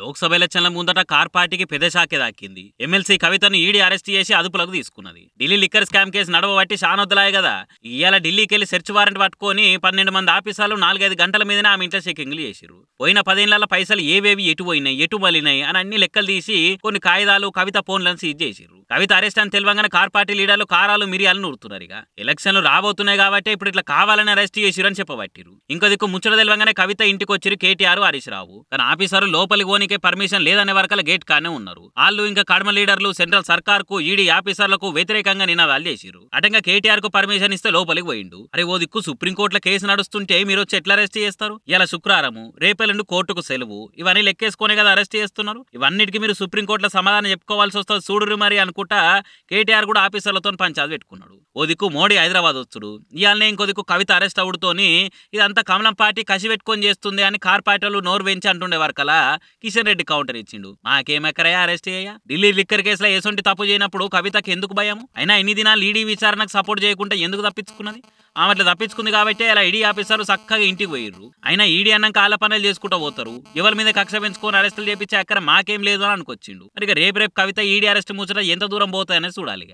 లోక్సభ ఎలక్షన్ల ముందట కార్ పార్టీకి పెద్ద షాకే దాక్కింది. ఎమ్మెల్సీ కవితను ఈడీ అరెస్ట్ చేసి అదుపులోకి తీసుకున్నది. ఢిల్లీ లిక్కర్ స్కామ్ కేసు నడవబట్టి షానొద్దలాయే కదా. ఇవాళ ఢిల్లీకి వెళ్లి సెర్చ్ వారెంట్ పట్టుకొని 12 మంది ఆఫీసర్లు 4-5 గంటల మీదనే ఆమె ఇంట్లో చెకింగ్లు చేసిరు. పోయిన 10 ఏళ్ల పైసలు ఏవేవి ఎటు పోయినాయి, ఎటు మలినాయి అని అన్ని లెక్కలు తీసి కొన్ని కాగితాలు కవిత ఫోన్లను సీజ్ చేసిరు. కవిత అరెస్ట్ అని తెలియగానే కార్ పార్టీ లీడర్లు కారాలు మిరియాలు నూరుతున్నారు. ఇక ఎలక్షన్లు రాబోతున్నాయి కాబట్టి ఇప్పుడు ఇట్లా కావాలని అరెస్ట్ చేసిరు అని చెప్పబట్టిరు. ఇంకో దిక్కు ముచ్చట తెలియగానే కవిత ఇంటికి వచ్చిరు కేటీఆర్, హరీష్ రావు. కానీ ఆఫీసర్లు లోపలికి పోనీకే పర్మిషన్ లేదనే వరకల గేట్ కానే ఉన్నారు. వాళ్ళు ఇంకా కడమ లీడర్లు సెంట్రల్ సర్కార్ కు ఈడీ ఆఫీసర్లకు వ్యతిరేకంగా నినాదాలు చేసిరు. అటంగా కేటీఆర్ కు పర్మిషన్ ఇస్తే లోపలికి పోయిండు. అరే ఓ దిక్కు సుప్రీంకోర్టులో కేసు నడుస్తుంటే మీరు వచ్చి ఎట్లా అరెస్ట్ చేస్తారు? ఇలా శుక్రవారము రేపెల్లుండి కోర్టుకు సెలవు, ఇవన్నీ లెక్కేసుకునే కదా అరెస్ట్ చేస్తున్నారు. ఇవన్నిటికీ మీరు సుప్రీంకోర్టులో సమాధానం చెప్పుకోవాల్సి వస్తుంది చూడురు మరి అనుకుంటా కేటీఆర్ కూడా ఆఫీసర్లతో పంచాయతీ పెట్టుకున్నాడు. ఓ దిక్కు మోడీ హైదరాబాద్ వచ్చుడు, ఇవాళనే ఇంకో దిక్కు కవిత అరెస్ట్ అవుడుతోని ఇదంతా కమలం పార్టీ కసి పెట్టుకొని చేస్తుంది అని కార్ పార్టీలు నోరు వెంచి అంటుండే వరకలా కిషన్ రెడ్డి కౌంటర్ ఇచ్చిండు. మాకేమెక్కరయ్యా అరెస్ట్ చేయ? ఢిల్లీ లిక్కర్ కేసులో ఎసొంటి తప్పు చేయనప్పుడు కవితకి ఎందుకు భయం? అయినా ఇన్ని దినాలు ఈడీ విచారణకు సపోర్ట్ చేయకుండా ఎందుకు తప్పించుకున్నది? ఆమె అట్లా తప్పించుకుంది కాబట్టి అలా ఈడీ ఆఫీసర్లు చక్కగా ఇంటికి పోయిర్రు. అయినా ఈడీ అన్నాక ఆల పనులు చేసుకుంటూ పోతారు. ఎవరి మీద కక్ష పెంచుకొని అరెస్టులు చేపించే అక్కడ మాకేం లేదు అని అనుకొచ్చిండు. మరి రేపు కవిత ఈడీ అరెస్ట్ ముచ్చట ఎంత దూరం పోతాయనే చూడాలి.